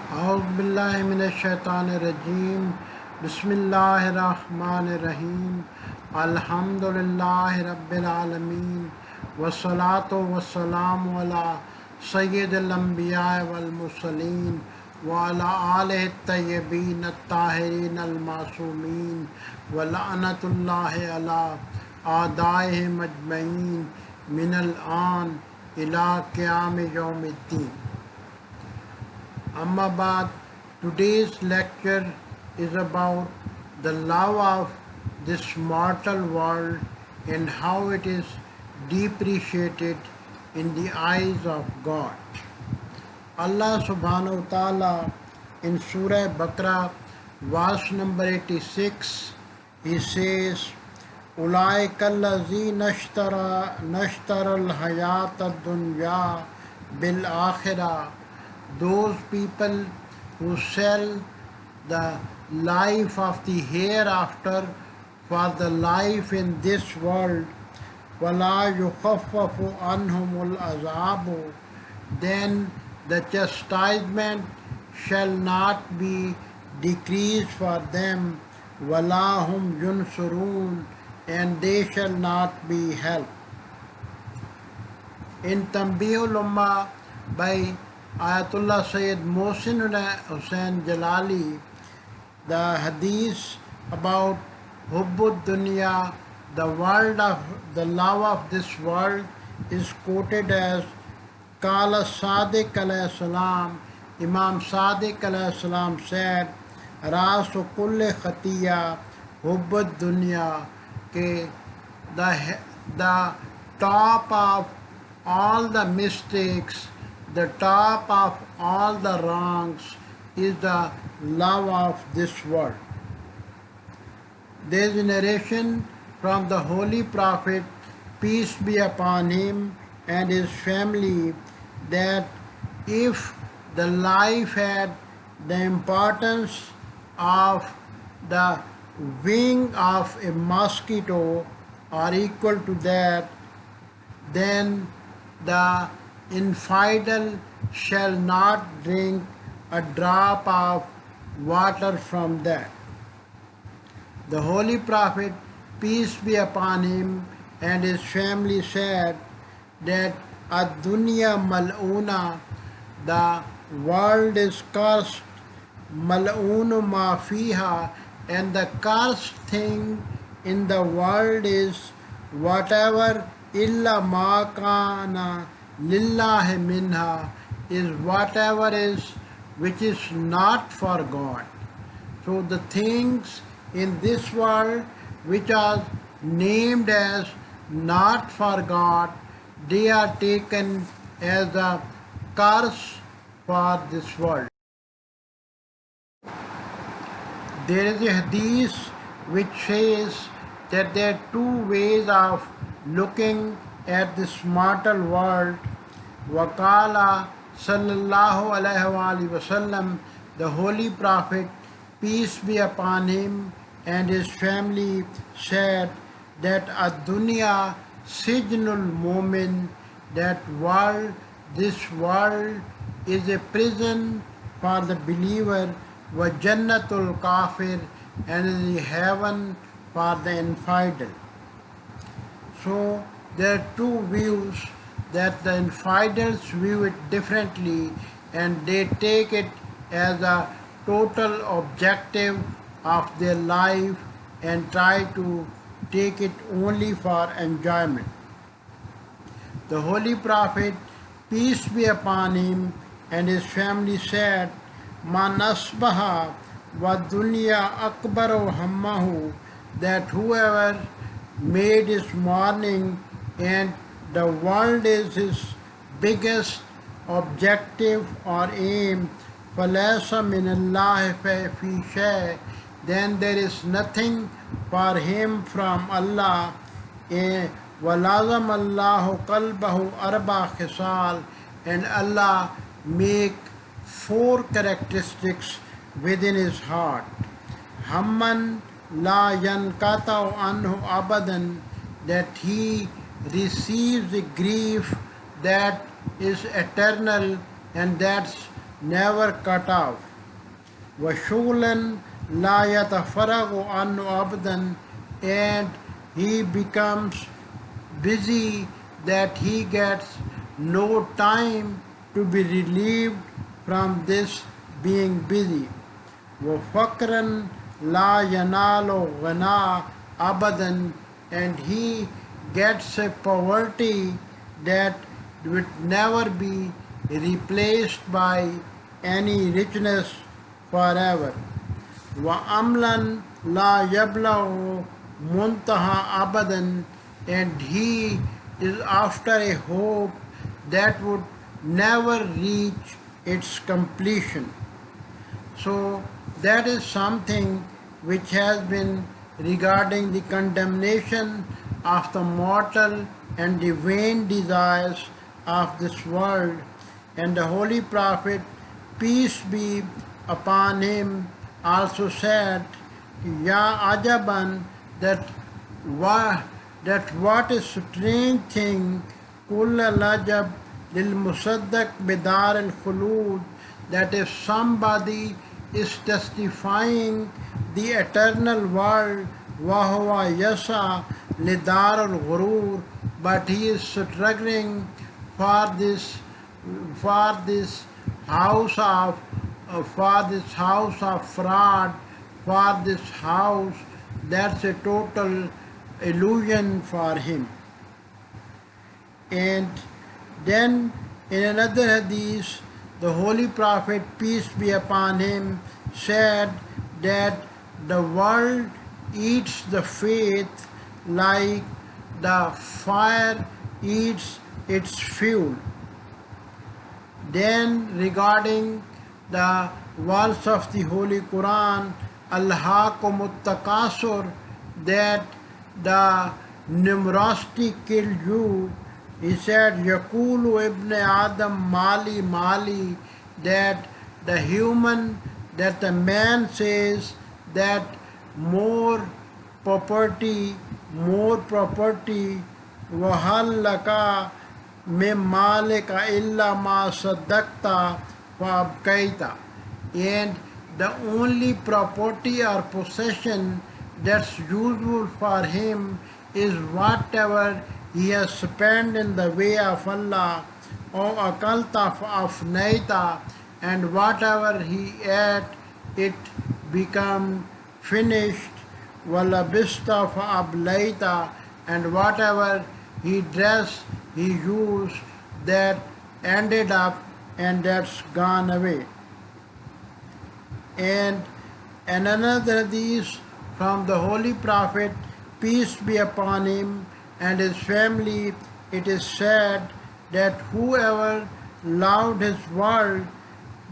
औज़ुबिल्लाहिमिनश्शैतानिर्रजीम बिस्मिल्लाहिर्रहमानिर्रहीम अल्हम्दुलिल्लाहि रब्बिल आलमीन वस्सलातु वस्सलामु अला सय्यिदिल अंबिया वल मुरसलीन व अला आलिहि तय्यबीन अत्ताहिरीन अल मासूमीन व लअनतुल्लाहि अला आदाइहिम अजमईन मिनल आन इला क़ियाम यौमिद्दीन। Ahmabad, today's lecture is about the love of this mortal world and how it is depreciated in the eyes of God. Allah subhanahu wa ta'ala in Surah Baqarah, verse number 86, He says, أُولَٰئِكَ الَّذِينَ اشْتَرَوُا الْحَيَاةَ الدُّنْيَا بِالْآخِرَةِ, those people who sell the life of the hereafter for the life in this world, وَلَا يُخَفَّفُ عَنْهُمُ الْعَذَابُ, then the chastisement shall not be decreased for them, وَلَا هُمْ يُنْصَرُونَ, and they shall not be helped. In Tanbihul Ummah by Ayatollah Sayyid Mohsin Hussain Jalali, the hadith about Hubbud Dunya, the love of this world, is quoted as Qala Sadiq alayhi salam. Imam Sadiq alayhi salam said, Rasu kulli khatiya Hubbud Dunya, ke the top of all the mistakes, the top of all the wrongs is the love of this world. There is a narration from the Holy Prophet, peace be upon him and his family, that if the life had the importance of the wing of a mosquito or equal to that, then the infidel shall not drink a drop of water from that. The Holy Prophet, peace be upon him and his family, said that ad-dunya mal'una, the world is cursed, mal'unu ma fiha, and the cursed thing in the world is whatever illa ma kana lillahi minha, is whatever is which is not for God. So the things in this world which are named as not for God, they are taken as a curse for this world. There is a hadith which says that there are two ways of looking at this mortal world. Waqala sallallahu alaihi wasallam, the Holy Prophet, peace be upon him and his family, said that ad-dunya sijnul mu'min, that world, this world is a prison for the believer, wa jannatul kafir, and is a heaven for the infidel. So there are two views, that the infidels view it differently and they take it as a total objective of their life and try to take it only for enjoyment. The Holy Prophet, peace be upon him and his family, said, Man asbaha wa dunya akbaru hammahu, that whoever made his morning and the world is his biggest objective or aim, فَلَيْسَ مِنَ اللَّهِ فِي شَيْءٍ, then there is nothing for him from Allah. وَلَازَمَ اللَّهُ قَلْبَهُ أَرْبَعَ خِصَالٍ, and Allah make four characteristics within his heart. Hamman la yankata'u anhu abadan, that he receives a grief that is eternal and that's never cut off. وشغلا لا يتفرغ عنه أبدا, and he becomes busy that he gets no time to be relieved from this being busy. وفقرا لا ينال غنى أبدا, and he gets a poverty that would never be replaced by any richness forever. وأملا لا يبلغ منتهى أبدا, and he is after a hope that would never reach its completion. So that is something which has been regarding the condemnation of the mortal and the vain desires of this world. And the Holy Prophet, peace be upon him, also said, Ya Ajaban, that what a strange thing, Kulla Lajab lil Musaddak Bidar al Khulud, that if somebody is testifying the eternal world, Wahwa Yasa Lidar al Ghurur, but he is struggling for this house of fraud, for this house, that's a total illusion for him. And then in another hadith, the Holy Prophet, peace be upon him, said that the world eats the faith like the fire eats its fuel. Then regarding the verse of the Holy Quran, Alhaakumut Takasur, that the numerosity killed you, he said, Yakulu ibn Adam Mali Mali, that the man says that more property, وَهَلْ لَكَ مِنْ مَالِكَ إِلَّا مَا صَدَّقْتَ فَأَبْقَيْتَ, and the only property or possession that's useful for him is whatever he has spent in the way of Allah, or akalta afnaita, and whatever he ate, it become finished, walabista ablaita, and whatever he dressed, he used, that ended up and that's gone away. And another hadith from the Holy Prophet, peace be upon him and his family, it is said that whoever loved his world,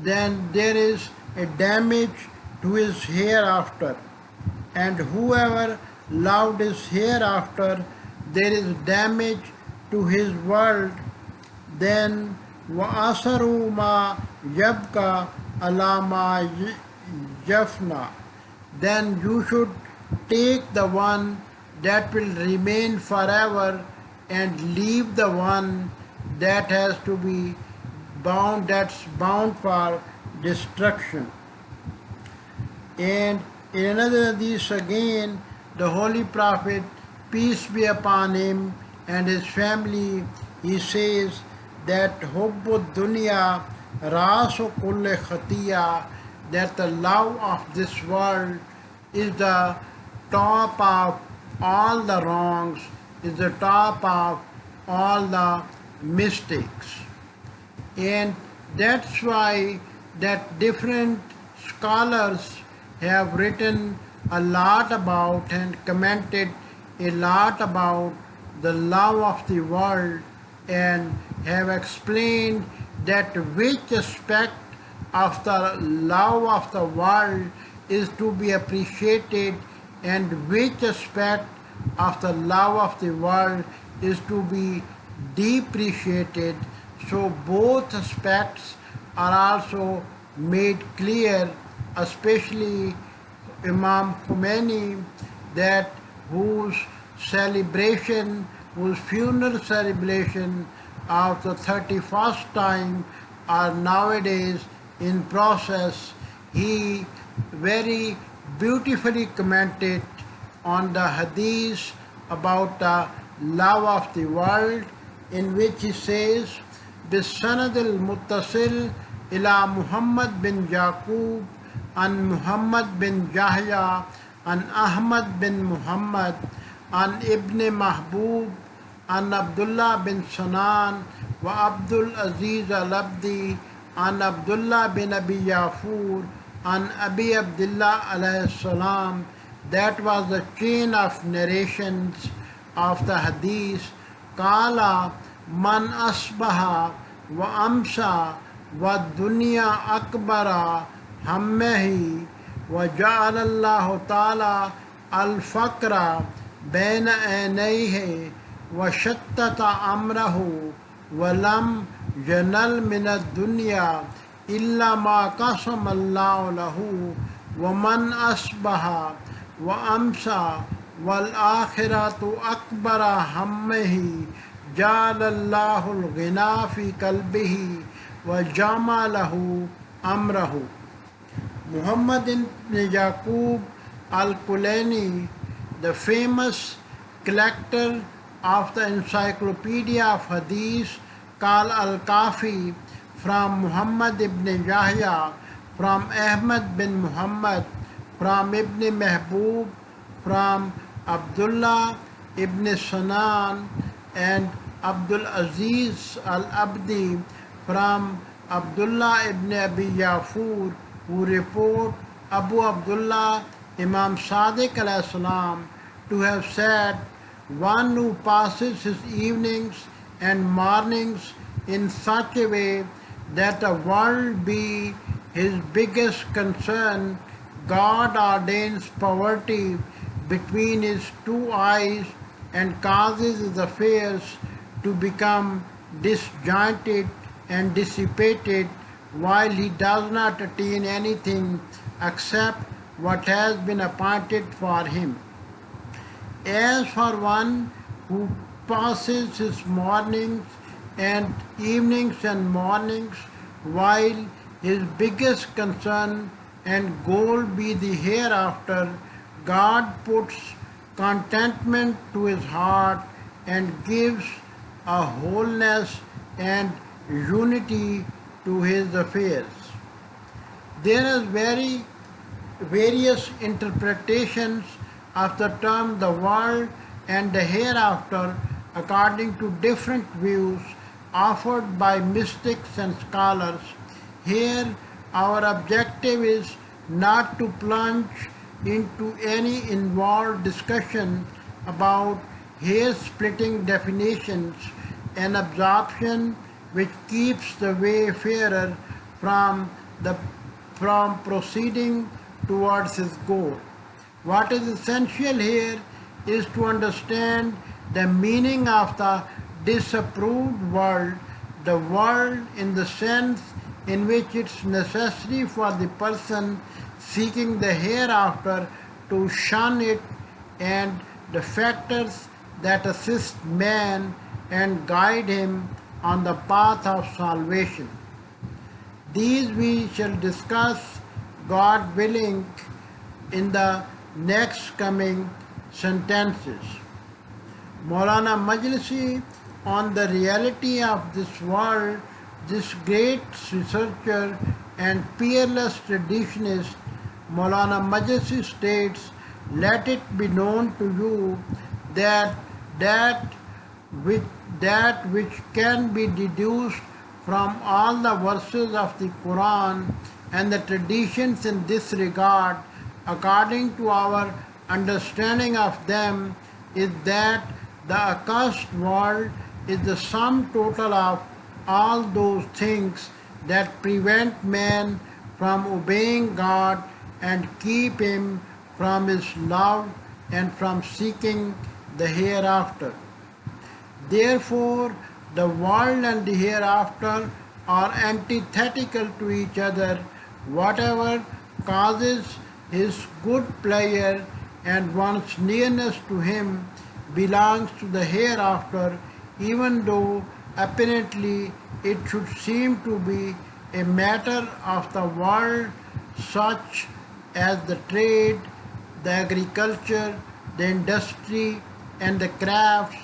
then there is a damage to his hereafter, and whoever loved his hereafter, there is damage to his world. Then وَأَثَرُوا مَا يَبْقَى عَلَى مَا يَفْنَى, then you should take the one that will remain forever and leave the one that has to be bound, that's bound for destruction. And in another hadith again, the Holy Prophet, peace be upon him and his family, he says that Hubbud Dunya Rasu Kulle Khatiya, that the love of this world is the top of all the wrongs, is the top of all the mistakes. And that's why that different scholars have written a lot about and commented a lot about the love of the world, and have explained that which aspect of the love of the world is to be appreciated and which aspect of the love of the world is to be depreciated. So both aspects are also made clear, especially Imam Khomeini, that whose funeral celebration of the 31st time are nowadays in process, he very beautifully commented on the hadith about the love of the world, in which he says, بِالسَّنَدِ الْمُتَّصِلِ إِلَى مُحَمَّد بن يعقوب عن محمد بن يحيى عن أحمد بن محمد عن ابن محبوب عن عبد الله بن سنان وعبد العزيز العبدي عن عبد الله بن أبي يافور عن أبي عبد الله عليه السلام. That was the chain of narrations of the hadith. قال من أصبح وأمسى والدنيا أكبر همه وجعل الله تعالى الفقر بين عينيه وشتت أمره ولم ينل من الدنيا إلا ما قسم الله له ومن أصبح وأمسى والآخرة أكبر همه جعل الله الغنى في قلبه وجمع له أمره. Muhammad ibn Yaqub al-Kulaini, the famous collector of the Encyclopedia of Hadith called Al-Kafi, from Muhammad ibn Yahya, from Ahmad bin Muhammad, from Ibn Mahbub, from Abdullah ibn Sanan and Abdul Aziz al-Abdi, from Abdullah ibn Abi Yafur, who report Abu Abdullah Imam Sadiq alayhi salam to have said, one who passes his evenings and mornings in such a way that the world be his biggest concern, God ordains poverty between his two eyes and causes his affairs to become disjointed and dissipated, while he does not attain anything except what has been appointed for him. As for one who passes his mornings and evenings and mornings, while his biggest concern and goal be the hereafter, God puts contentment to his heart and gives a wholeness and unity to his affairs. There are various interpretations of the term the world and the hereafter according to different views offered by mystics and scholars. Here our objective is not to plunge into any involved discussion about hair-splitting definitions, an absorption which keeps the wayfarer from proceeding towards his goal. What is essential here is to understand the meaning of the disapproved world, the world in the sense in which it's necessary for the person seeking the hereafter to shun it, and the factors that assist man and guide him on the path of salvation. These we shall discuss, God willing, in the next coming sentences. Maulana Majlisi, on the reality of this world, this great researcher and peerless traditionist, Maulana Majlisi states, let it be known to you that which can be deduced from all the verses of the Quran and the traditions in this regard, according to our understanding of them, is that the accursed world is the sum total of all those things that prevent man from obeying God and keep him from his love and from seeking the hereafter. Therefore, the world and the hereafter are antithetical to each other. Whatever causes his good pleasure and one's nearness to him belongs to the hereafter, even though apparently it should seem to be a matter of the world such as the trade, the agriculture, the industry, and the crafts,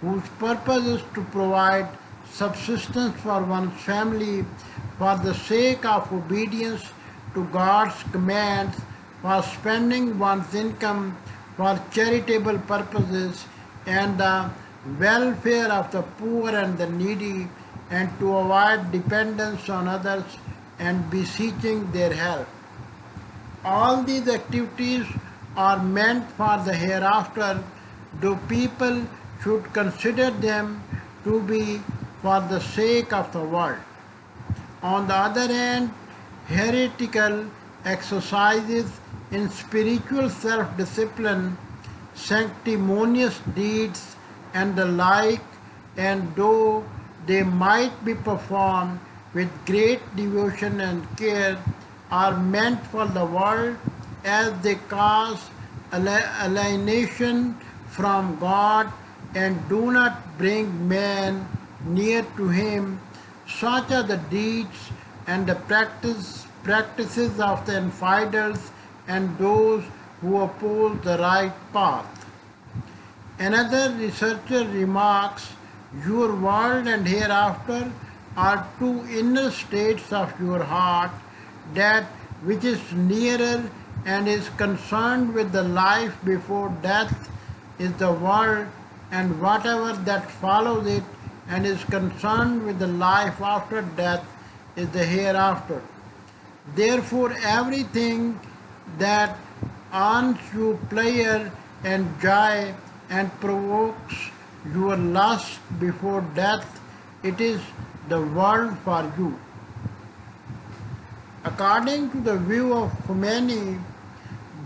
whose purpose is to provide subsistence for one's family for the sake of obedience to God's commands, for spending one's income for charitable purposes and the welfare of the poor and the needy, and to avoid dependence on others and beseeching their help. All these activities are meant for the hereafter, though people should consider them to be for the sake of the world. On the other hand, heretical exercises in spiritual self-discipline, sanctimonious deeds, and the like, and though they might be performed with great devotion and care, are meant for the world as they cause alienation from God and do not bring man near to him. Such are the deeds and the practices of the infidels and those who oppose the right path. Another researcher remarks, your world and hereafter are two inner states of your heart, that which is nearer and is concerned with the life before death is the world, and whatever that follows it and is concerned with the life after death is the hereafter. Therefore, everything that earns you pleasure and joy and provokes your lust before death, it is the world for you. According to the view of Khomeini,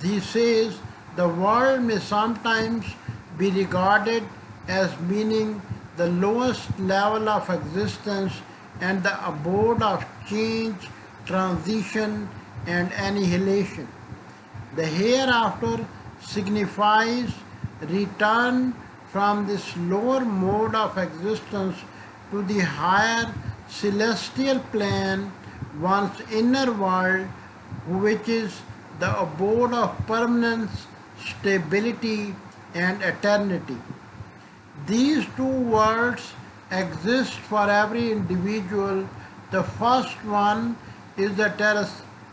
he says the world may sometimes be regarded as meaning the lowest level of existence and the abode of change, transition, and annihilation. The hereafter signifies return from this lower mode of existence to the higher celestial plane, one's inner world, which is the abode of permanence, stability, and eternity. These two worlds exist for every individual. The first one is the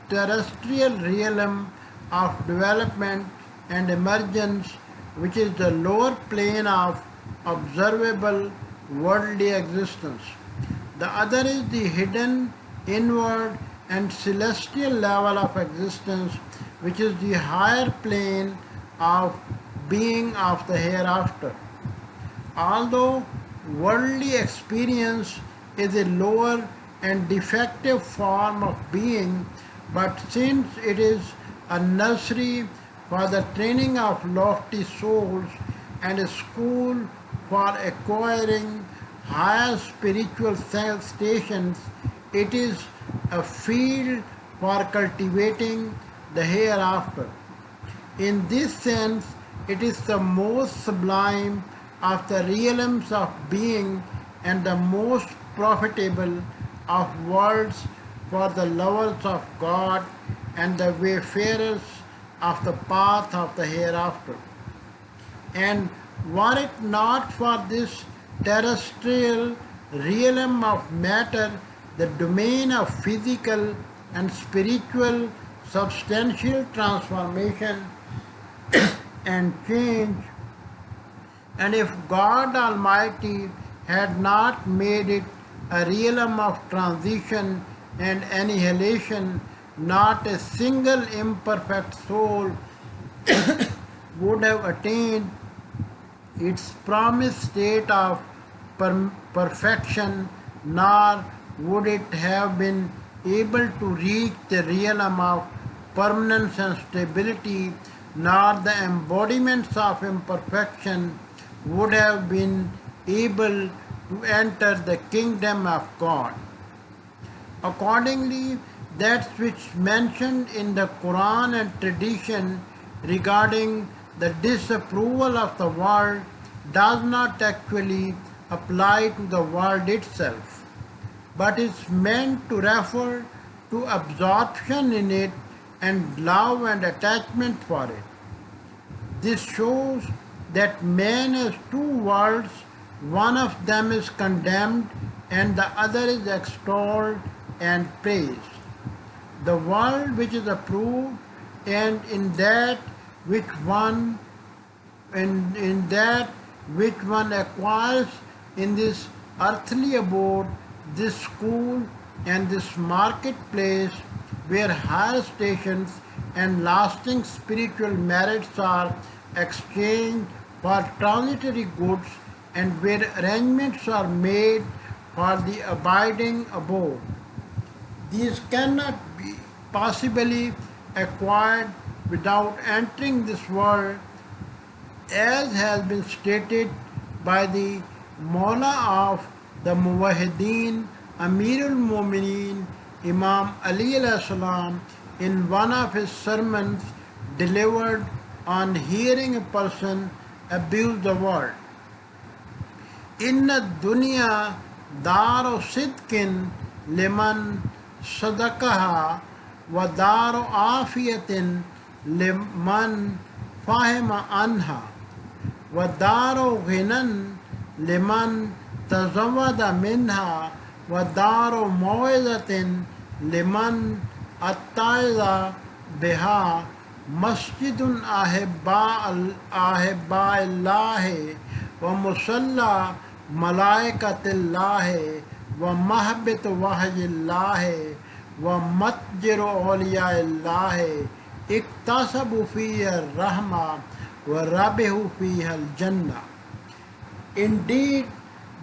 terrestrial realm of development and emergence, which is the lower plane of observable worldly existence. The other is the hidden, inward, and celestial level of existence, which is the higher plane of being of the hereafter. Although worldly experience is a lower and defective form of being, but since it is a nursery for the training of lofty souls and a school for acquiring higher spiritual stations, it is a field for cultivating the hereafter. In this sense, it is the most sublime of the realms of being and the most profitable of worlds for the lovers of God and the wayfarers of the path of the hereafter. And were it not for this terrestrial realm of matter, the domain of physical and spiritual substantial transformation and change, and if God Almighty had not made it a realm of transition and annihilation, not a single imperfect soul would have attained its promised state of perfection, nor would it have been able to reach the realm of permanence and stability, nor the embodiments of imperfection would have been able to enter the kingdom of God. Accordingly, that which mentioned in the Quran and tradition regarding the disapproval of the world does not actually apply to the world itself. but is meant to refer to absorption in it and love and attachment for it. This shows that man has two worlds, one of them is condemned and the other is extolled and praised. The world which is approved, and in that which one in that which one acquires in this earthly abode, this school and this marketplace where higher stations and lasting spiritual merits are exchanged for transitory goods, and where arrangements are made for the abiding abode. These cannot be possibly acquired without entering this world, as has been stated by the Mawla of the Muwahideen, Amirul Mumineen, Imam Ali alayhi salam, in one of his sermons delivered on hearing a person abuse the word. Inna dunya daru sidkin liman sadakaha wa daru afiyatin liman fahima anha wa daru ghinan liman tazawwada minha wa daru mawizatin liman attaiza biha masjidun ahibba illahi wa musalla malaikatillahi wa mahbit wahyillahi wa matjiru awliyaillahi iktasabu fiha rahma wa rabihu fiha al-jannah. Indeed,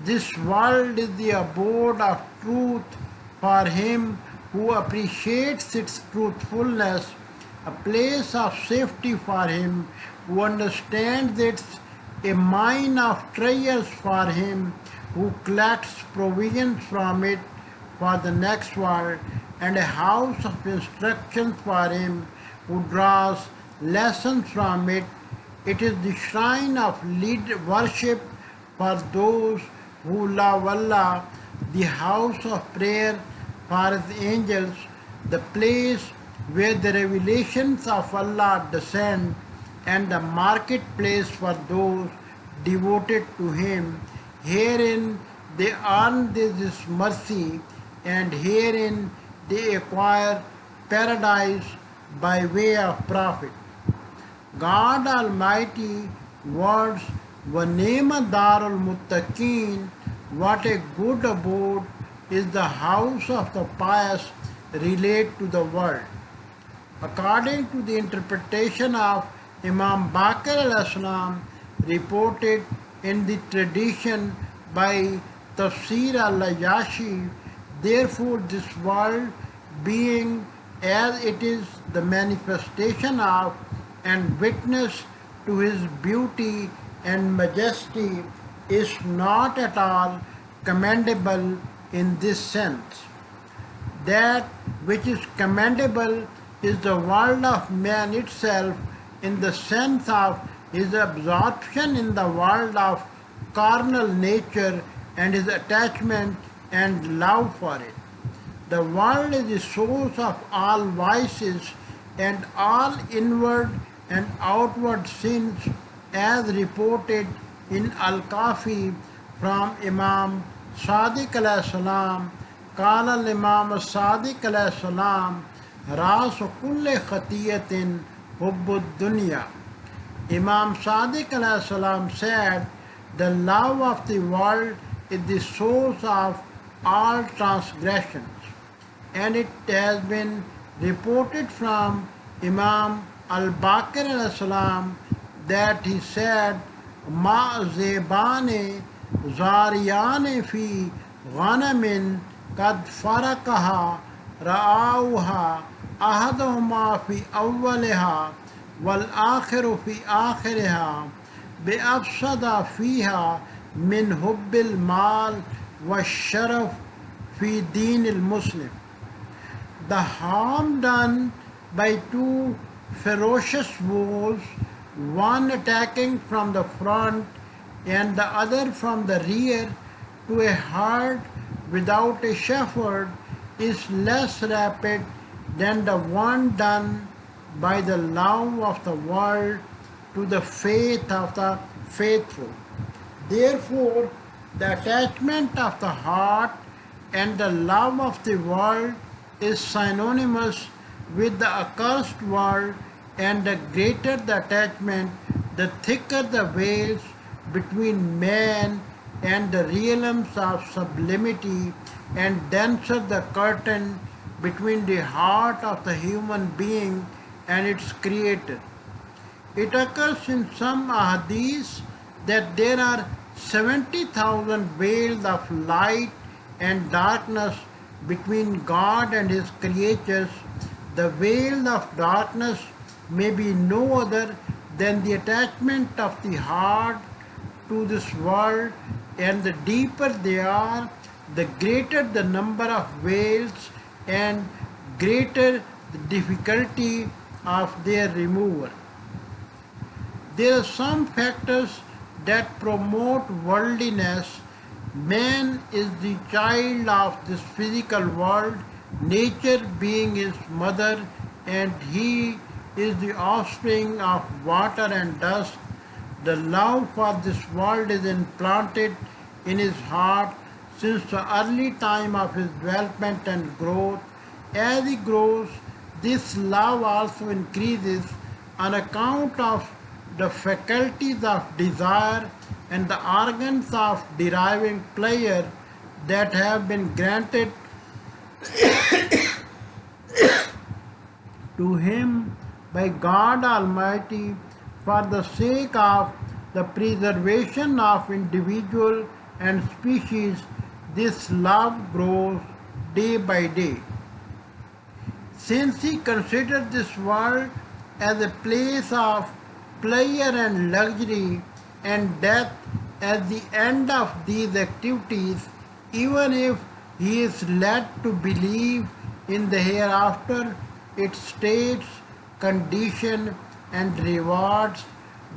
this world is the abode of truth for him who appreciates its truthfulness, a place of safety for him who understands it's a mine of treasures for him who collects provisions from it for the next world, and a house of instruction for him who draws lessons from it. It is the shrine of worship for those who love Allah, the house of prayer for his angels, the place where the revelations of Allah descend, and the marketplace for those devoted to him. Herein they earn this mercy, and herein they acquire paradise by way of profit. God Almighty words, وَنِعْمَ دَارُ الْمُتَّقِينَ, what a good abode is the house of the pious, relate to the world. According to the interpretation of Imam Baqir alayhi salam, reported in the tradition by Tafsir al-Ayashi, therefore this world, being as it is the manifestation of and witness to his beauty and majesty, is not at all commendable in this sense. That which is commendable is the world of man itself, in the sense of his absorption in the world of carnal nature and his attachment and love for it. The world is the source of all vices and all inward and outward sins, as reported in Al-Kafi from Imam Sadiq alayhi salam. قال الإمام الصادق عليه السلام راس كل خطية حب الدنيا. Imam Sadiq alayhi salam said, the love of the world is the source of all transgressions. And it has been reported from Imam Al-Baqir alayhi salam that he said, Ma zebane zariyane fi ghanamin قد فرقها رآوها أحدهما في أولها والآخر في آخرها بأفسد فيها من حب المال والشرف في دين المسلم. The harm done by two ferocious wolves, one attacking from the front and the other from the rear, to a herd without a shepherd is less rapid than the one done by the love of the world to the faith of the faithful. Therefore, the attachment of the heart and the love of the world is synonymous with the accursed world, and the greater the attachment, the thicker the veils between man and the realms of sublimity, and denser the curtain between the heart of the human being and its creator. It occurs in some ahadith that there are 70,000 veils of light and darkness between God and His creatures. The veil of darkness may be no other than the attachment of the heart to this world, and the deeper they are, the greater the number of veils and greater the difficulty of their removal. There are some factors that promote worldliness. Man is the child of this physical world, nature being his mother, and he is the offspring of water and dust. The love for this world is implanted in his heart since the early time of his development and growth. As he grows, this love also increases on account of the faculties of desire and the organs of deriving pleasure that have been granted to him by God Almighty for the sake of the preservation of individual and species. This love grows day by day. Since he considered this world as a place of pleasure and luxury, and death as the end of these activities, even if he is led to believe in the hereafter, its states, condition, and rewards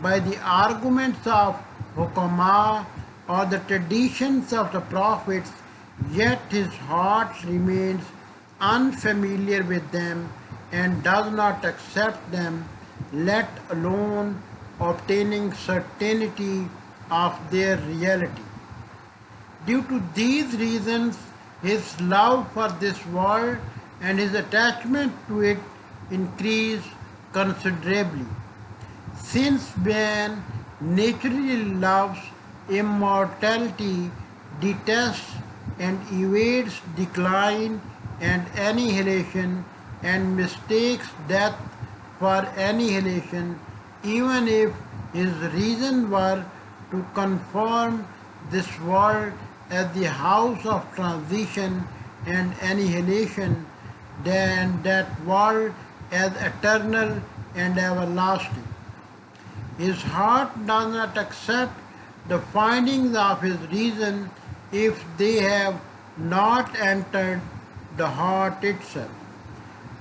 by the arguments of Hukama or the traditions of the prophets, yet his heart remains unfamiliar with them and does not accept them, let alone obtaining certainty of their reality. Due to these reasons, his love for this world and his attachment to it increase considerably. Since man naturally loves immortality, detests and evades decline and annihilation, and mistakes death for annihilation, even if his reason were to confirm this world as the house of transition and annihilation, than that world as eternal and everlasting. His heart does not accept the findings of his reason if they have not entered the heart itself.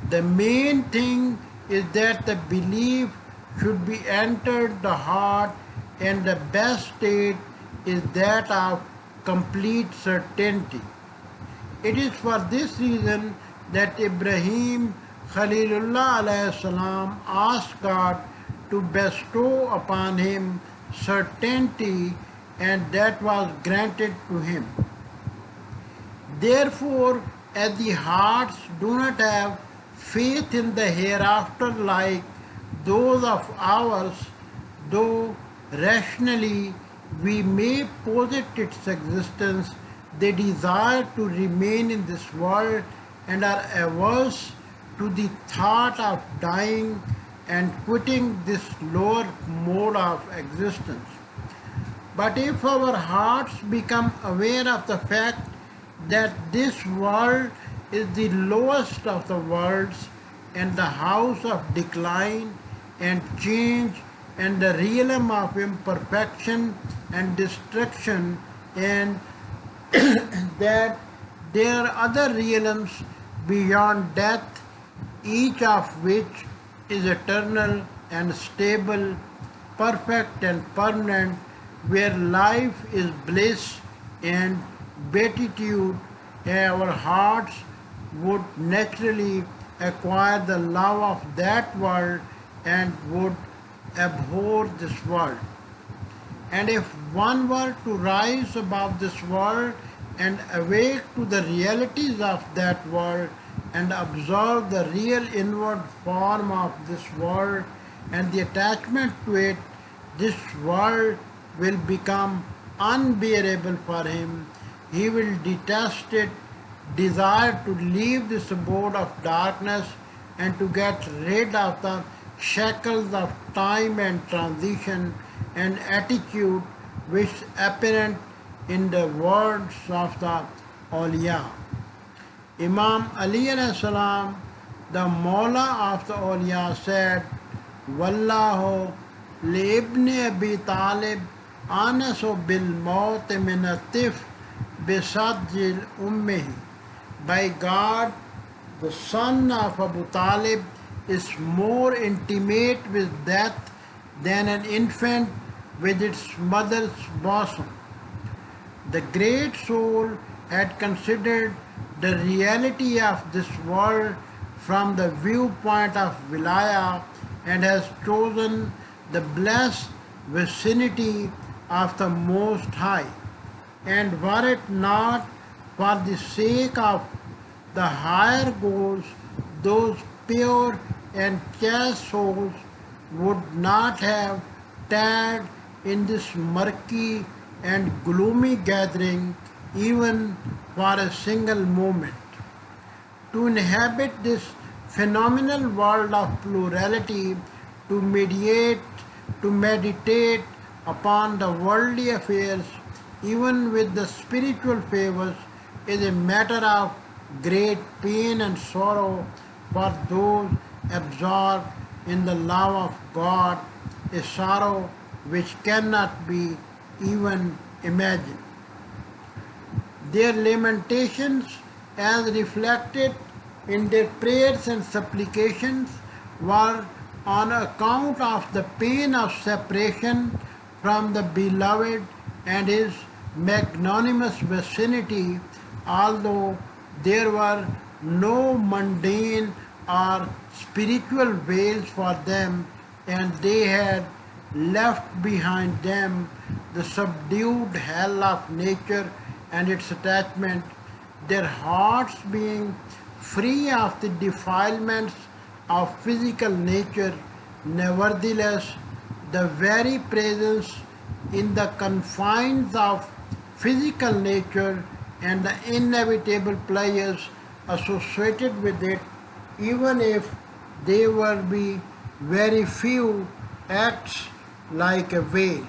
The main thing is that the belief should be entered the heart, and the best state is that of complete certainty. It is for this reason that Ibrahim Khalilullah alayhi salam asked God to bestow upon him certainty, and that was granted to him. Therefore, as the hearts do not have faith in the hereafter like those of ours, though rationally we may posit its existence, they desire to remain in this world and are averse to the thought of dying and quitting this lower mode of existence. But if our hearts become aware of the fact that this world is the lowest of the worlds and the house of decline and change and the realm of imperfection and destruction, and that there are other realms beyond death, each of which is eternal and stable, perfect and permanent, where life is bliss and beatitude, our hearts would naturally acquire the love of that world and would abhor this world. And if one were to rise above this world and awake to the realities of that world and observe the real inward form of this world and the attachment to it, this world will become unbearable for him. He will detest it, desire to leave this abode of darkness and to get rid of the shackles of time and transition and attitude which apparent in the words of the awliya. Imam Ali alayhi salam, the Mawla of the awliya, said, Wallahu li ibn Abi Talib anasu bil maut min atif bisadjil ummihi. By God, the son of Abu Talib is more intimate with death than an infant with its mother's bosom. The great soul had considered the reality of this world from the viewpoint of Wilaya and has chosen the blessed vicinity of the Most High. And were it not for the sake of the higher goals, those pure and chaste souls would not have tarried in this murky and gloomy gathering even for a single moment. To inhabit this phenomenal world of plurality, to meditate upon the worldly affairs, even with the spiritual favors, is a matter of great pain and sorrow for those absorbed in the love of God, a sorrow which cannot be even imagined. Their lamentations, as reflected in their prayers and supplications, were on account of the pain of separation from the beloved and his magnanimous vicinity, although there were no mundane or spiritual veils for them, and they had left behind them the subdued hell of nature and its attachment, their hearts being free of the defilements of physical nature. Nevertheless, the very presence in the confines of physical nature and the inevitable pleasures associated with it, even if they were be very few, acts like a veil.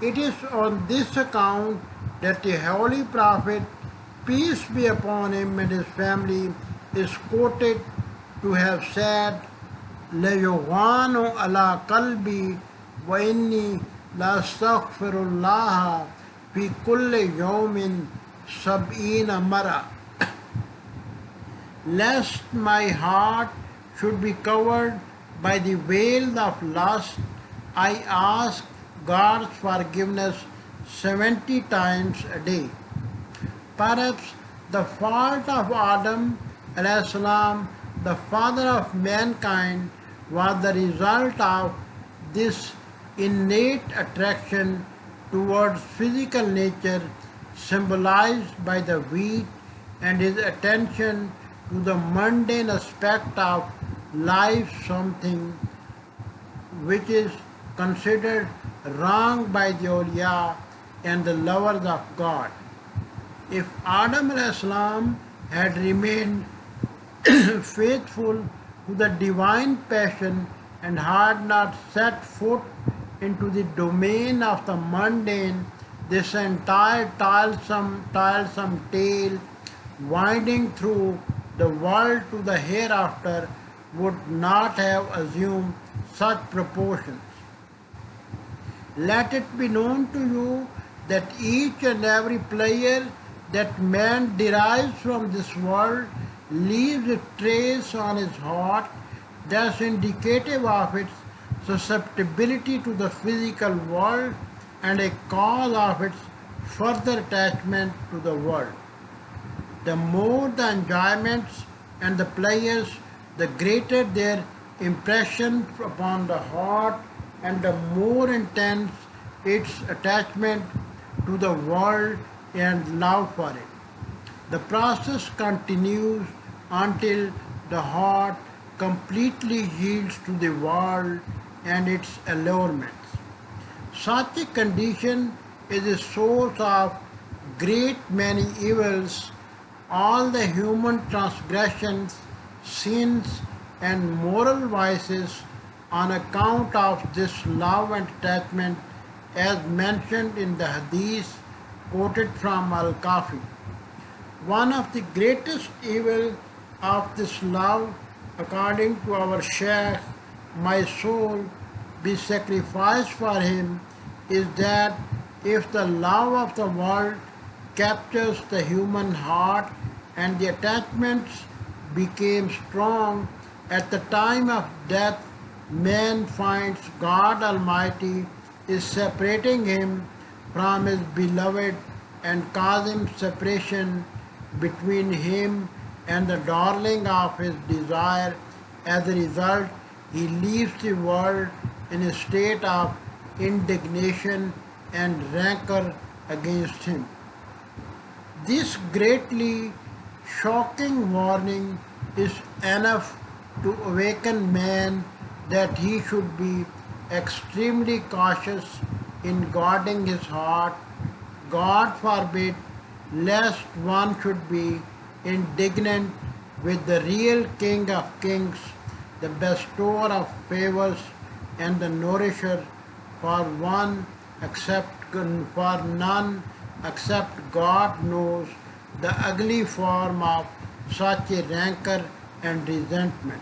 It is on this account that the Holy Prophet, peace be upon him and his family, is quoted to have said, لَيُغَانُ عَلَى قَلْبِي وَإِنِّي لَأَسْتَغْفِرُ اللَّهَ فِي كُلِّ يَوْمٍ سَبْعِينَ مَرَّةً. Lest my heart should be covered by the veil of lust, I ask God's forgiveness 70 times a day. Perhaps the fault of Adam alayhi salam, the father of mankind, was the result of this innate attraction towards physical nature symbolized by the wheat and his attention to the mundane aspect of life, something which is considered wrong by the awliya and the lovers of God. If Adam alayhi salam had remained faithful to the divine passion and had not set foot into the domain of the mundane, this entire tiresome tale winding through the world to the hereafter would not have assumed such proportions. Let it be known to you that each and every pleasure that man derives from this world leaves a trace on his heart, thus indicative of its susceptibility to the physical world and a cause of its further attachment to the world. The more the enjoyments and the pleasures, the greater their impression upon the heart and the more intense its attachment to the world and love for it. The process continues until the heart completely yields to the world and its allurements. Such a condition is a source of great many evils. All the human transgressions, sins, and moral vices on account of this love and attachment, as mentioned in the hadith quoted from Al Kafi. One of the greatest evil of this love, according to our Shaykh, my soul be sacrificed for him, is that if the love of the world captures the human heart and the attachments became strong, at the time of death man finds God Almighty is separating him from his beloved and causing separation between him and the darling of his desire. As a result, he leaves the world in a state of indignation and rancor against him. This greatly shocking warning is enough to awaken man that he should be extremely cautious in guarding his heart. God forbid, lest one should be indignant with the real King of Kings, the bestower of favors and the nourisher, for one except for none except God knows the ugly form of such a rancor and resentment.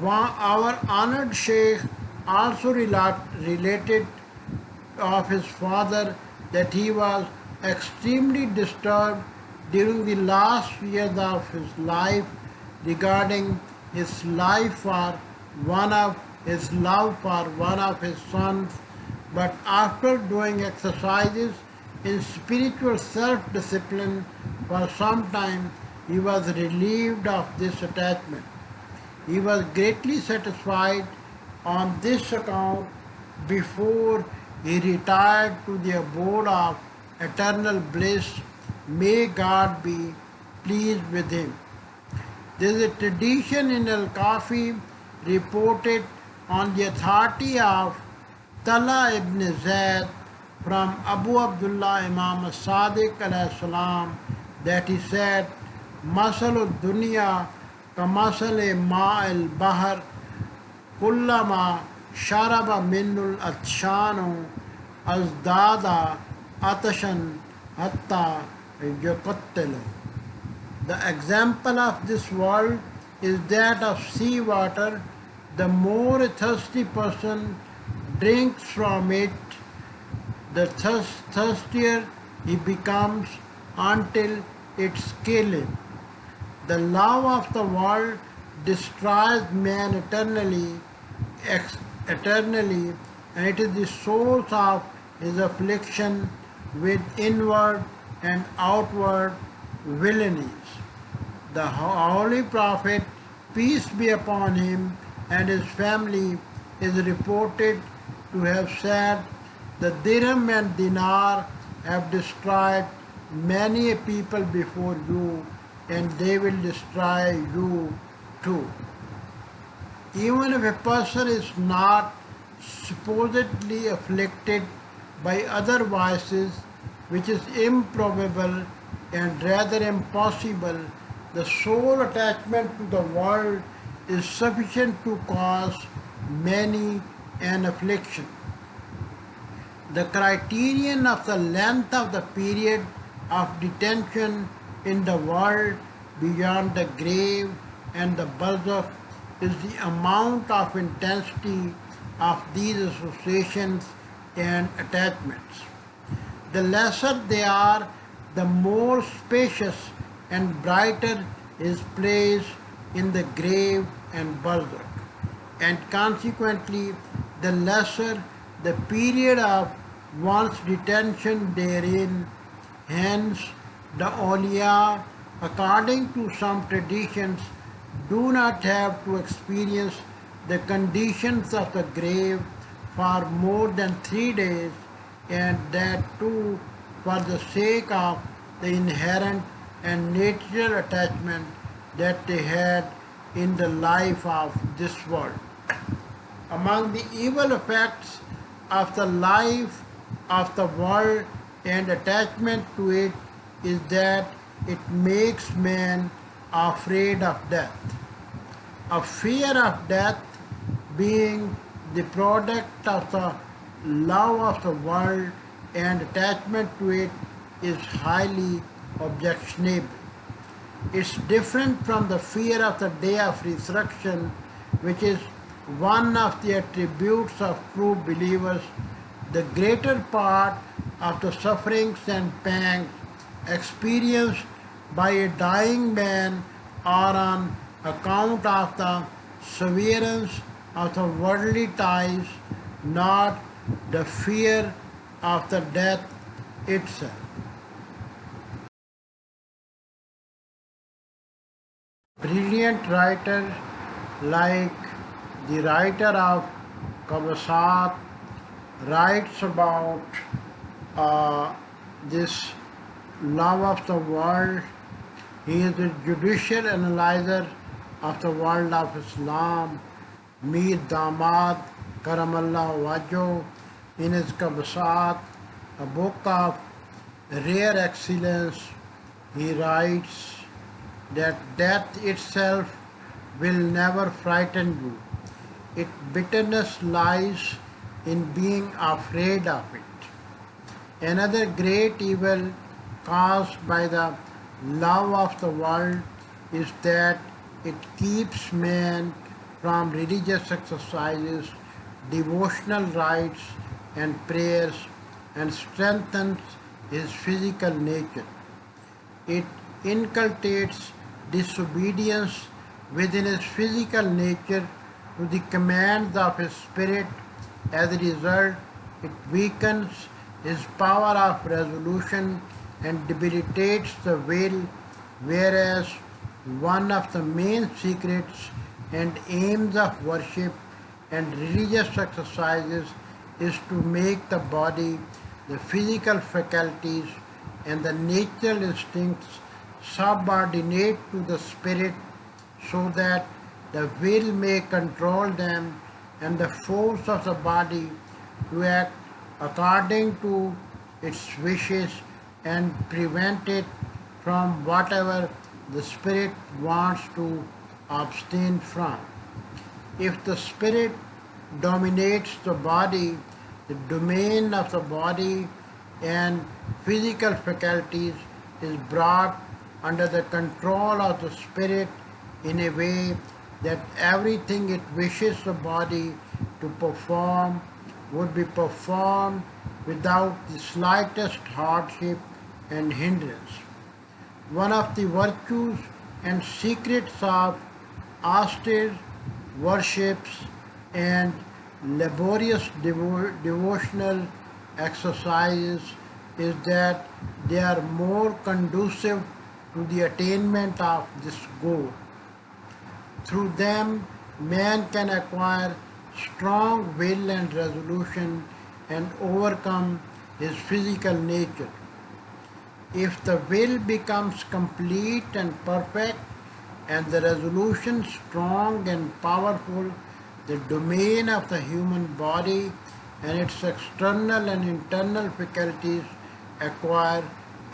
Our honored Sheikh also related of his father that he was extremely disturbed during the last years of his life regarding his life for one of his love for one of his sons, but after doing exercises in spiritual self-discipline for some time, he was relieved of this attachment. He was greatly satisfied on this account before he retired to the abode of eternal bliss. May God be pleased with him. There is a tradition in Al Kafi reported on the authority of Tala ibn Zayd from Abu Abdullah Imam Sadiq alayhi salam that he said, Masal dunya kamasal ma'al bahar kullama sharaba minnul atshanu azdada atashan hatta yuqattalu. The example of this world is that of sea water. The more a thirsty person drinks from it, the thirstier he becomes until it's killing. The love of the world destroys man eternally, and it is the source of his affliction with inward and outward villainies. The Holy Prophet, peace be upon him, and his family is reported to have said, the dirham and dinar have destroyed many a people before you, and they will destroy you too. Even if a person is not supposedly afflicted by other vices, which is improbable and rather impossible, the sole attachment to the world is sufficient to cause many an affliction. The criterion of the length of the period of detention in the world beyond the grave and the barzakh is the amount of intensity of these associations and attachments. The lesser they are, the more spacious and brighter his place in the grave and barzakh, and consequently the lesser the period of one's detention therein. Hence, The awliya, according to some traditions, do not have to experience the conditions of the grave for more than 3 days, and that too for the sake of the inherent and natural attachment that they had in the life of this world. Among the evil effects of the life of the world and attachment to it is that it makes man afraid of death. A fear of death being the product of the love of the world and attachment to it is highly objectionable. It's different from the fear of the day of resurrection, which is one of the attributes of true believers. The greater part of the sufferings and pangs experienced by a dying man are on account of the severance of the worldly ties, not the fear of the death itself. Brilliant writers like the writer of Qabasat writes about this love of the world. He is a judicial analyzer of the world of Islam. Mir Damad Karamallah Wajho, in his Qabasat, a book of rare excellence, he writes that death itself will never frighten you. Its bitterness lies in being afraid of it. Another great evil caused by the love of the world is that it keeps man from religious exercises, devotional rites, and prayers, and strengthens his physical nature. It inculcates disobedience within his physical nature to the commands of his spirit. As a result, it weakens his power of resolution and debilitates the will, whereas one of the main secrets and aims of worship and religious exercises is to make the body, the physical faculties, and the natural instincts subordinate to the spirit so that the will may control them and the force of the body to act according to its wishes and prevent it from whatever the spirit wants to abstain from. If the spirit dominates the body, the domain of the body and physical faculties is brought under the control of the spirit in a way that everything it wishes the body to perform would be performed without the slightest hardship and hindrance. One of the virtues and secrets of austere worships and laborious devotional exercises is that they are more conducive to the attainment of this goal. Through them, man can acquire strong will and resolution and overcome his physical nature. If the will becomes complete and perfect and the resolution strong and powerful, the domain of the human body and its external and internal faculties acquire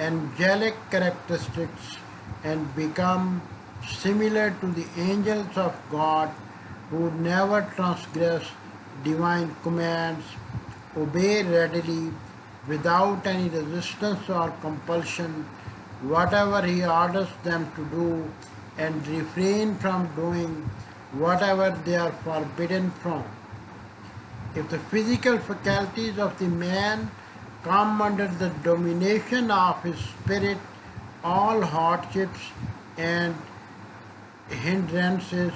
angelic characteristics and become similar to the angels of God who never transgress divine commands, obey readily without any resistance or compulsion whatever he orders them to do, and refrain from doing whatever they are forbidden from. If the physical faculties of the man come under the domination of his spirit, all hardships and hindrances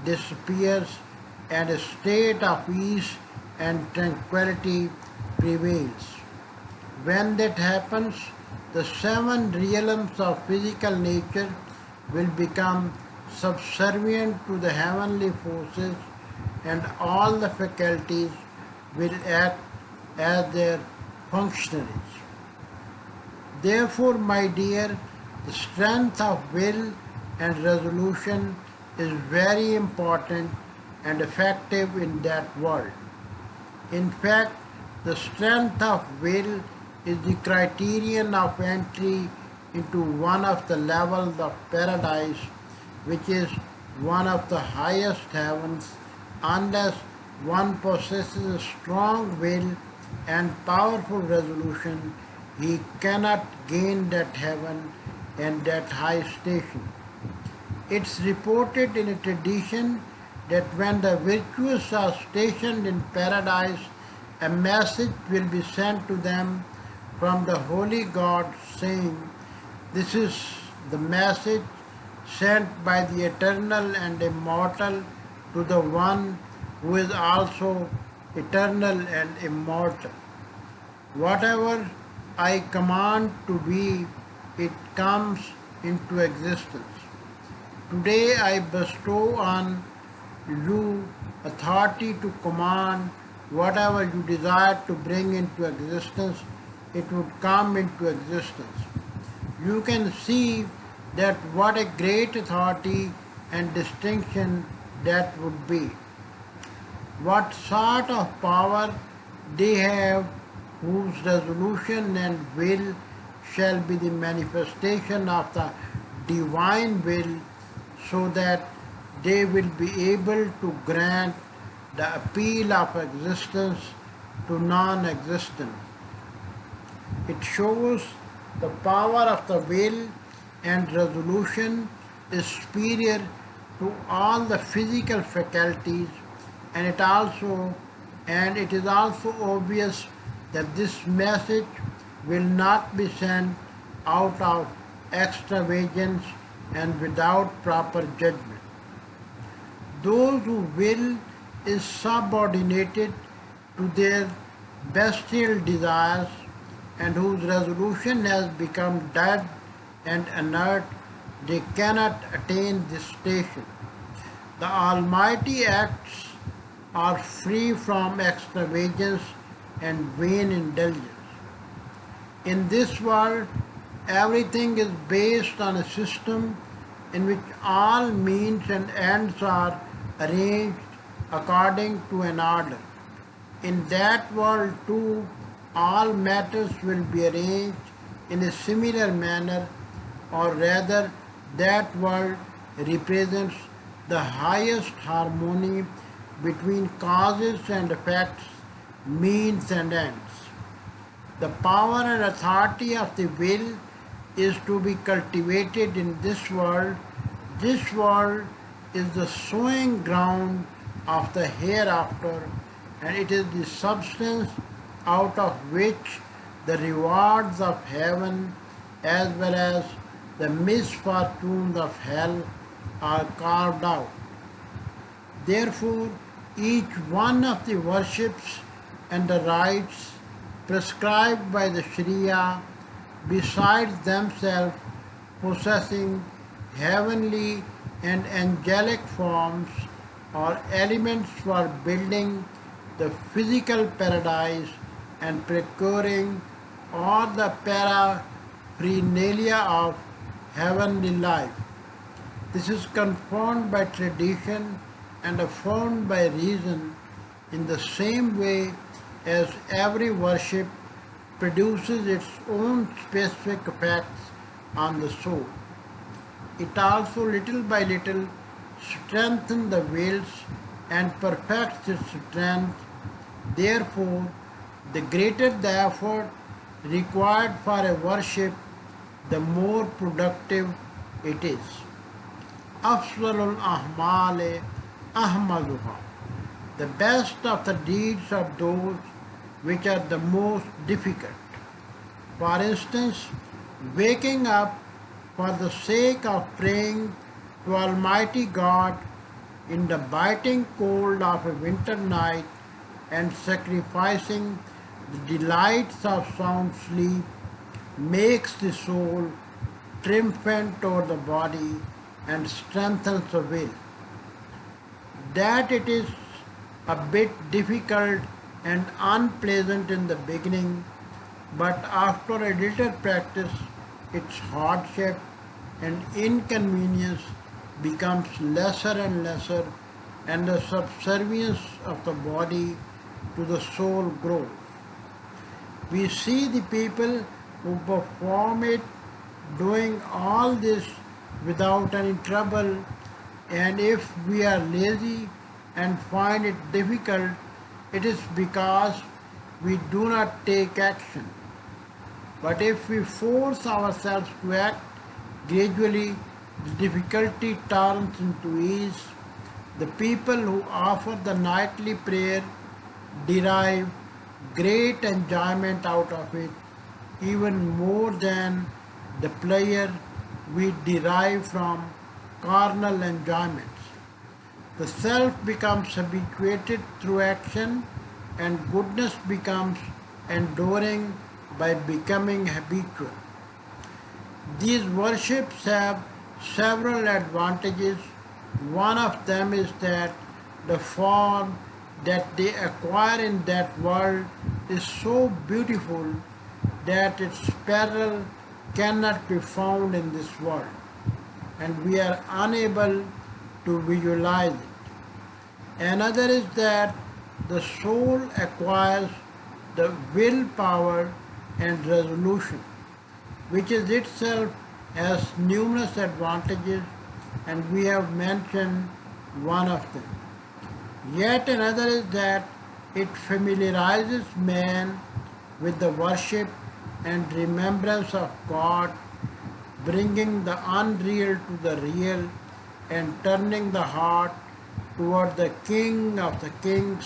disappears and a state of ease and tranquility prevails. When that happens, the seven realms of physical nature will become subservient to the heavenly forces, and all the faculties will act as their functionaries. Therefore, my dear, the strength of will and resolution is very important and effective in that world. In fact, the strength of will is the criterion of entry into one of the levels of paradise, which is one of the highest heavens. Unless one possesses a strong will and powerful resolution, he cannot gain that heaven and that high station. It's reported in a tradition that when the virtuous are stationed in paradise, a message will be sent to them from the holy God saying, "This is the message sent by the eternal and immortal to the one who is also eternal and immortal. Whatever I command to be, it comes into existence. Today I bestow on you authority to command whatever you desire to bring into existence, it would come into existence." You can see that what a great authority and distinction that would be. What sort of power they have whose resolution and will shall be the manifestation of the divine will, so that they will be able to grant the appeal of existence to non-existence. It shows the power of the will and resolution is superior to all the physical faculties, and it is also obvious that this message will not be sent out of extravagance and without proper judgment. Those whose will is subordinated to their bestial desires and whose resolution has become dead and inert, they cannot attain this station. The Almighty acts are free from extravagance and vain indulgence. In this world, everything is based on a system in which all means and ends are arranged according to an order. In that world too, all matters will be arranged in a similar manner, or rather, that world represents the highest harmony between causes and effects, means and ends. The power and authority of the will is to be cultivated in this world. This world is the sowing ground of the hereafter, and it is the substance out of which the rewards of heaven as well as the misfortunes of hell are carved out. Therefore, each one of the worships and the rites prescribed by the Sharia, besides themselves possessing heavenly and angelic forms, or elements for building the physical paradise and procuring all the paraphernalia of heavenly life. This is confirmed by tradition and affirmed by reason in the same way as every worship produces its own specific effects on the soul. It also little by little strengthens the wills and perfects its strength. Therefore, the greater the effort required for a worship, the more productive it is. Afzalul Ahmale Ahmaduha. The best of the deeds are those which are the most difficult. For instance, waking up for the sake of praying to Almighty God in the biting cold of a winter night and sacrificing the delights of sound sleep makes the soul triumphant over the body and strengthens the will. That it is a bit difficult and unpleasant in the beginning, but after a little practice, its hardship and inconvenience becomes lesser and lesser, and the subservience of the body to the soul grows. We see the people who perform it doing all this without any trouble, and if we are lazy and find it difficult, it is because we do not take action. But if we force ourselves to act, gradually the difficulty turns into ease. The people who offer the nightly prayer derive great enjoyment out of it, even more than the pleasure we derive from carnal enjoyments. The self becomes habituated through action, and goodness becomes enduring by becoming habitual. These worships have several advantages. One of them is that the form that they acquire in that world is so beautiful that its parallel cannot be found in this world, and we are unable to visualize it. Another is that the soul acquires the willpower and resolution, which is itself has numerous advantages, and we have mentioned one of them. Yet another is that it familiarizes man with the worship and remembrance of God, bringing the unreal to the real and turning the heart toward the King of the Kings,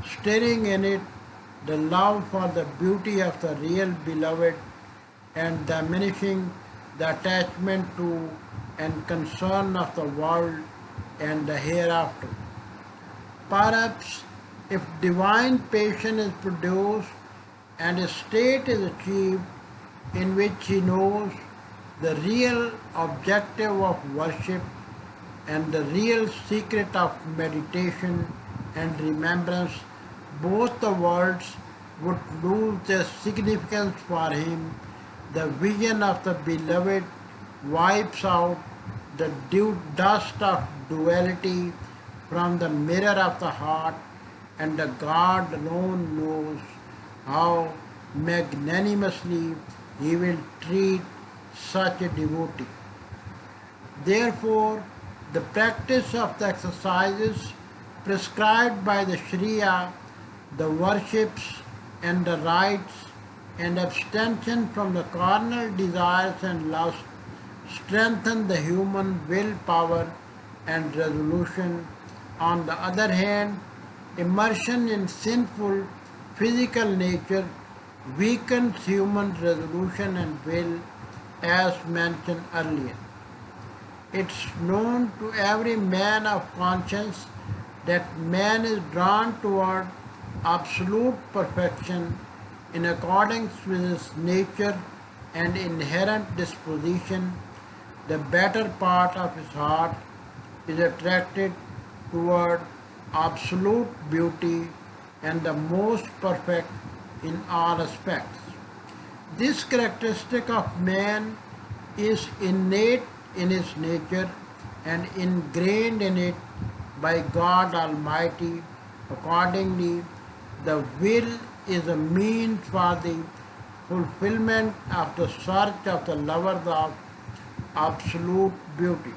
stirring in it the love for the beauty of the real beloved and diminishing the attachment to and concern of the world and the hereafter. Perhaps if divine passion is produced and a state is achieved in which he knows the real objective of worship and the real secret of meditation and remembrance, both the worlds would lose their significance for him. The vision of the beloved wipes out the dust of duality from the mirror of the heart, and the God alone knows how magnanimously he will treat such a devotee. Therefore, the practice of the exercises prescribed by the Shriya, the worships and the rites, and abstention from the carnal desires and lust strengthen the human willpower and resolution. On the other hand, immersion in sinful physical nature weakens human resolution and will, as mentioned earlier. It's known to every man of conscience that man is drawn toward absolute perfection in accordance with his nature and inherent disposition. The better part of his heart is attracted toward absolute beauty and the most perfect in all aspects. This characteristic of man is innate in his nature and ingrained in it by God Almighty. Accordingly, the will is a means for the fulfillment of the search of the lovers of absolute beauty.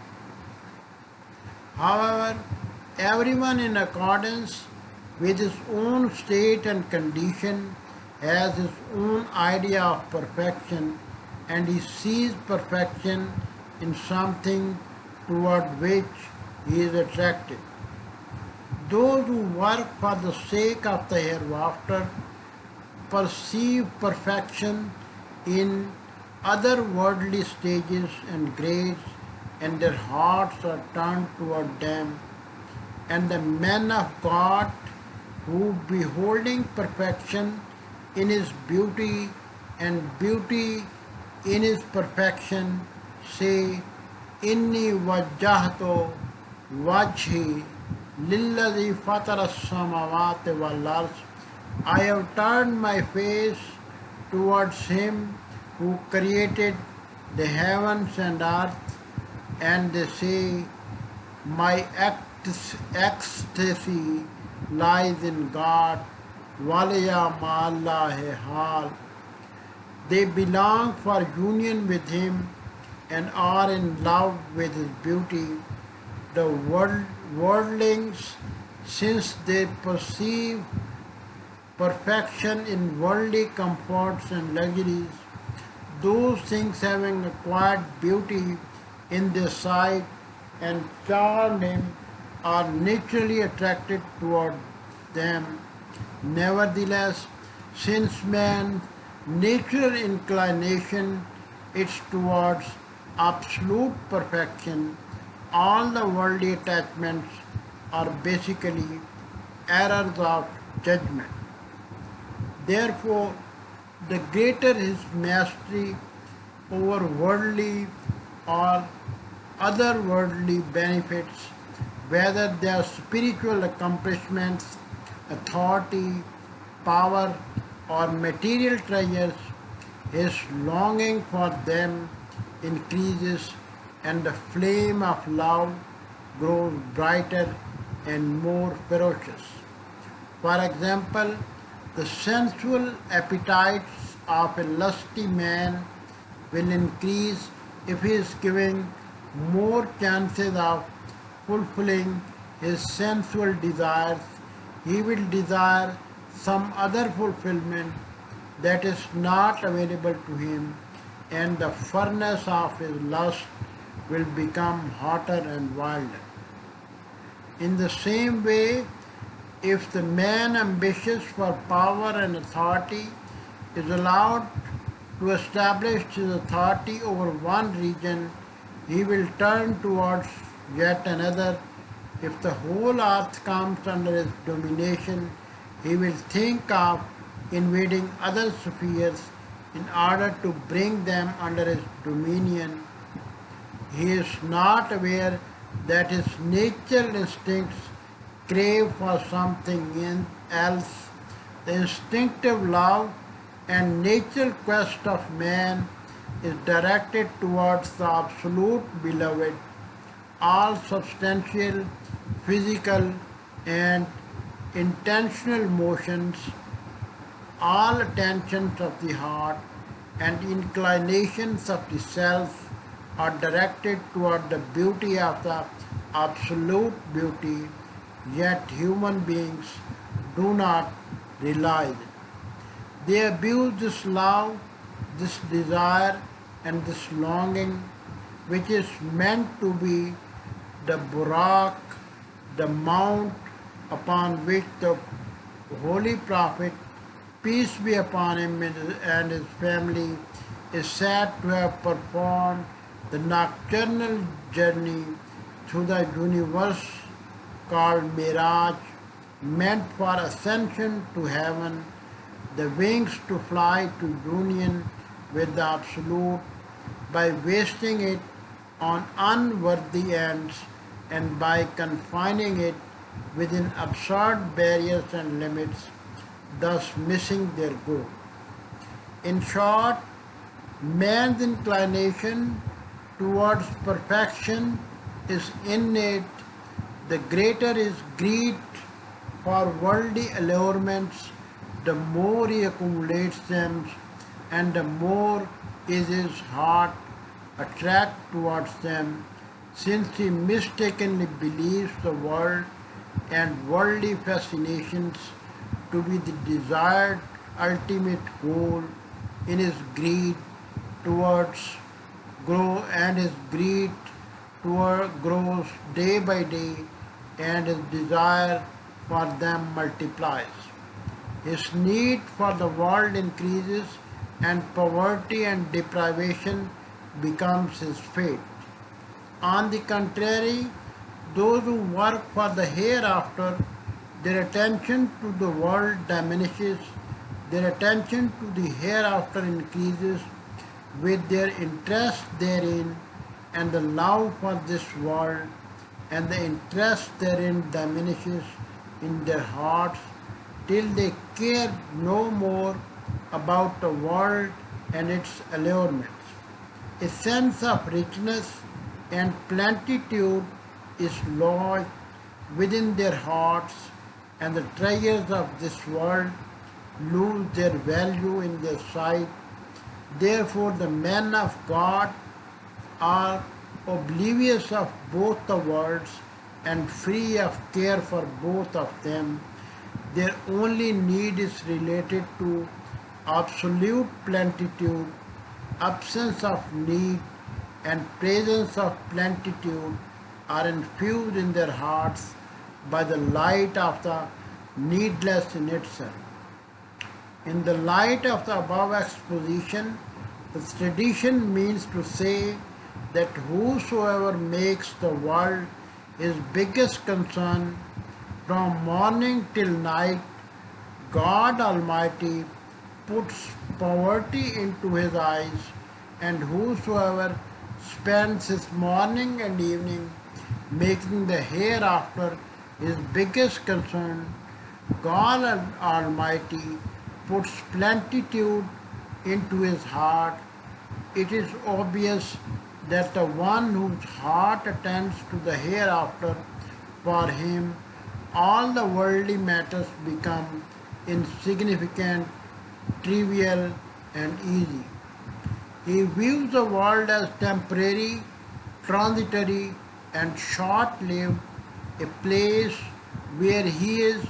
However, everyone in accordance with his own state and condition has his own idea of perfection, and he sees perfection in something toward which he is attracted. Those who work for the sake of the hereafter perceive perfection in other worldly stages and grades, and their hearts are turned toward them. And the men of God, who beholding perfection in his beauty and beauty in his perfection, say, Inni wajjahtu wajhi lillazi fatara samawati wal ard. I have turned my face towards him who created the heavens and earth, and they say, my ecstasy lies in God. Waliya ma'Allah hal. They belong for union with Him and are in love with His beauty. The worldlings, since they perceive perfection in worldly comforts and luxuries, those things having acquired beauty in their sight and charmed him are naturally attracted toward them. Nevertheless, since man's natural inclination is towards absolute perfection, all the worldly attachments are basically errors of judgment. Therefore, the greater his mastery over worldly or other worldly benefits, whether they are spiritual accomplishments, authority, power, or material treasures, his longing for them increases and the flame of love grows brighter and more ferocious. For example, the sensual appetites of a lusty man will increase if he is given more chances of fulfilling his sensual desires. He will desire some other fulfillment that is not available to him, and the furnace of his lust will become hotter and wilder. In the same way, if the man ambitious for power and authority is allowed to establish his authority over one region, he will turn towards yet another. If the whole earth comes under his domination, he will think of invading other spheres in order to bring them under his dominion. He is not aware that his natural instincts crave for something else. The instinctive love and natural quest of man is directed towards the absolute beloved. All substantial, physical, and intentional motions, all attentions of the heart, and inclinations of the self are directed toward the beauty of the absolute beauty, yet human beings do not realize it. They abuse this love, this desire, and this longing, which is meant to be the burak, the mount upon which the Holy Prophet, peace be upon him and his family, is said to have performed the nocturnal journey through the universe called Miraj, meant for ascension to heaven, the wings to fly to union with the Absolute by wasting it on unworthy ends and by confining it within absurd barriers and limits, thus missing their goal. In short, man's inclination towards perfection is innate. The greater his greed for worldly allurements, the more he accumulates them, and the more is his heart attracted towards them, since he mistakenly believes the world and worldly fascinations to be the desired ultimate goal. In his greed towards grow and his greed toward grows day by day, and his desire for them multiplies. His need for the world increases, and poverty and deprivation becomes his fate. On the contrary, those who work for the hereafter, their attention to the world diminishes Their attention to the hereafter increases with their interest therein, and the love for this world and the interest therein diminishes in their hearts till they care no more about the world and its allurements. A sense of richness and plenitude is lodged within their hearts, and the treasures of this world lose their value in their sight. Therefore, the men of God are oblivious of both the worlds and free of care for both of them. Their only need is related to absolute plenitude, absence of need, and presence of plenitude are infused in their hearts by the light of the needless in itself. In the light of the above exposition, the tradition means to say that whosoever makes the world his biggest concern from morning till night, God Almighty puts poverty into his eyes, and whosoever spends his morning and evening making the hereafter his biggest concern, God Almighty puts plenitude into his heart. It is obvious that the one whose heart attends to the hereafter, for him all the worldly matters become insignificant, trivial, and easy. He views the world as temporary, transitory, and short lived, a place where he is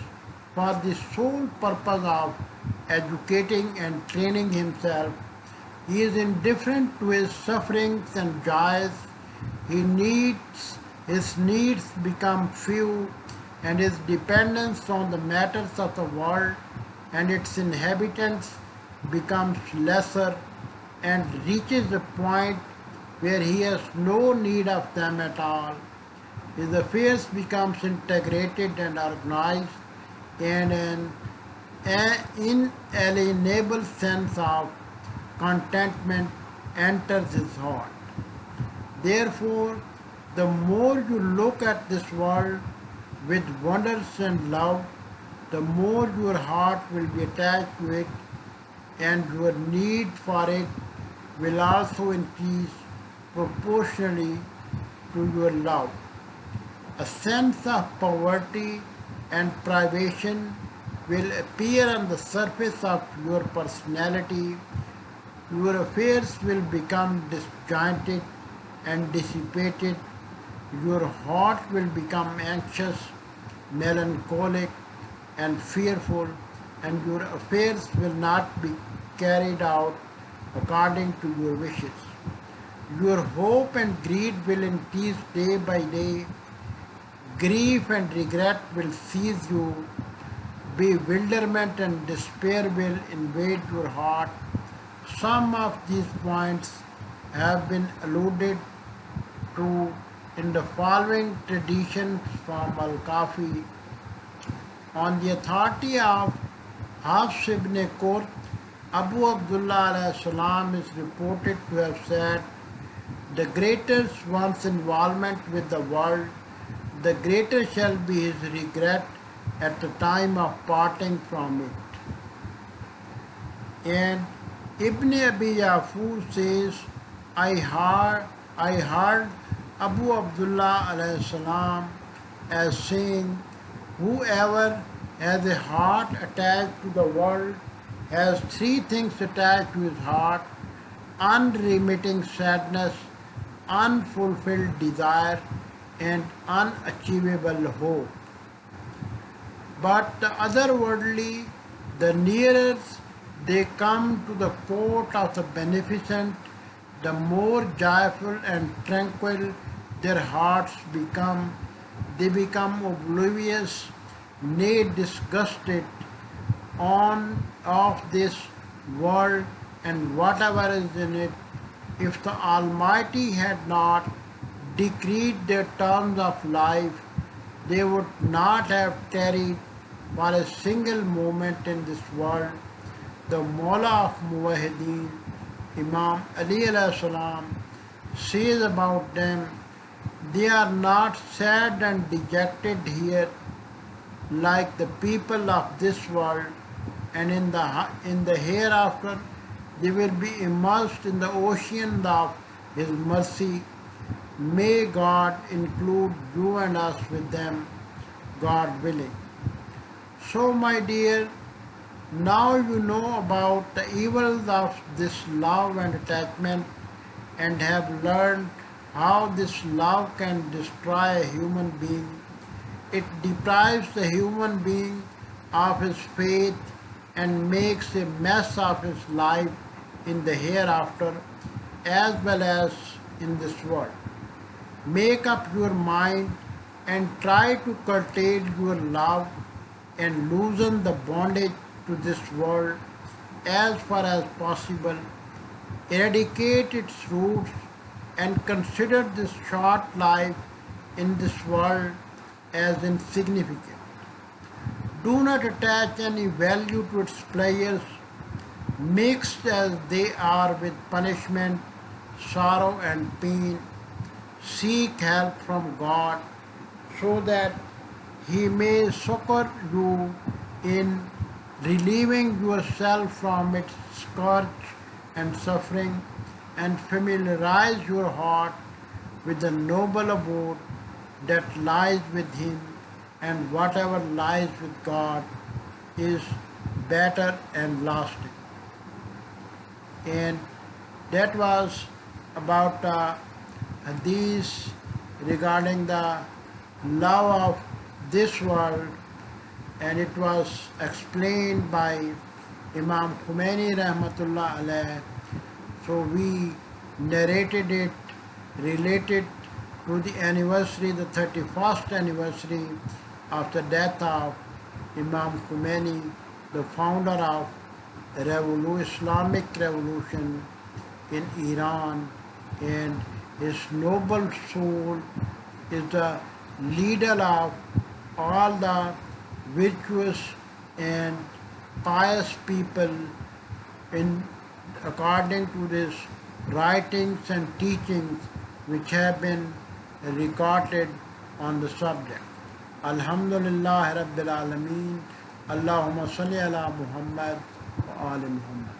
for the sole purpose of educating and training himself. He is indifferent to his sufferings and joys. His needs become few, and his dependence on the matters of the world and its inhabitants becomes lesser, and reaches a point where he has no need of them at all. His affairs becomes integrated and organized, and an inalienable sense of contentment enters his heart. Therefore, the more you look at this world with wonders and love, the more your heart will be attached to it, and your need for it will also increase proportionally to your love. A sense of poverty and privation will appear on the surface of your personality. Your affairs will become disjointed and dissipated. Your heart will become anxious, melancholic, and fearful, and your affairs will not be carried out according to your wishes. Your hope and greed will increase day by day. Grief and regret will seize you. Bewilderment and despair will invade your heart. Some of these points have been alluded to in the following traditions from Al-Kafi. On the authority of Hafs ibn Qurt, Abu Abdullah alayhi salam is reported to have said, "The greater one's involvement with the world, the greater shall be his regret at the time of parting from it." And Ibn Abi Yafur says, I heard Abu Abdullah alayhi salam as saying, "Whoever has a heart attached to the world has three things attached to his heart: unremitting sadness, unfulfilled desire, and unachievable hope. But the otherworldly, the nearer they come to the court of the beneficent, the more joyful and tranquil their hearts become. They become oblivious, nay disgusted of this world and whatever is in it. If the Almighty had not decreed their terms of life, they would not have tarried for a single moment in this world. the Mawla of Muwahideen, Imam Ali alayhi salam, says about them, they are not sad and dejected here like the people of this world, and in the hereafter they will be immersed in the ocean of His mercy. May God include you and us with them, God willing. So, my dear, now you know about the evils of this love and attachment and have learned how this love can destroy a human being. It deprives the human being of his faith and makes a mess of his life in the hereafter as well as in this world. Make up your mind and try to curtail your love and loosen the bondage to this world as far as possible. Eradicate its roots and consider this short life in this world as insignificant. Do not attach any value to its pleasures, mixed as they are with punishment, sorrow, and pain. Seek help from God so that He may succor you in relieving yourself from its scourge and suffering, and familiarize your heart with the noble abode that lies with Him, and whatever lies with God is better and lasting. And that was about hadith regarding the love of this world, and it was explained by Imam Khomeini rahmatullah alayh. So we narrated it related to the anniversary, the 31st anniversary of the death of Imam Khomeini, the founder of Islamic revolution in Iran, and his noble soul is the leader of all the virtuous and pious people in according to these writings and teachings which have been recorded on the subject. Alhamdulillah Rabbil Alameen. Allahumma salli ala Muhammad wa ali Muhammad.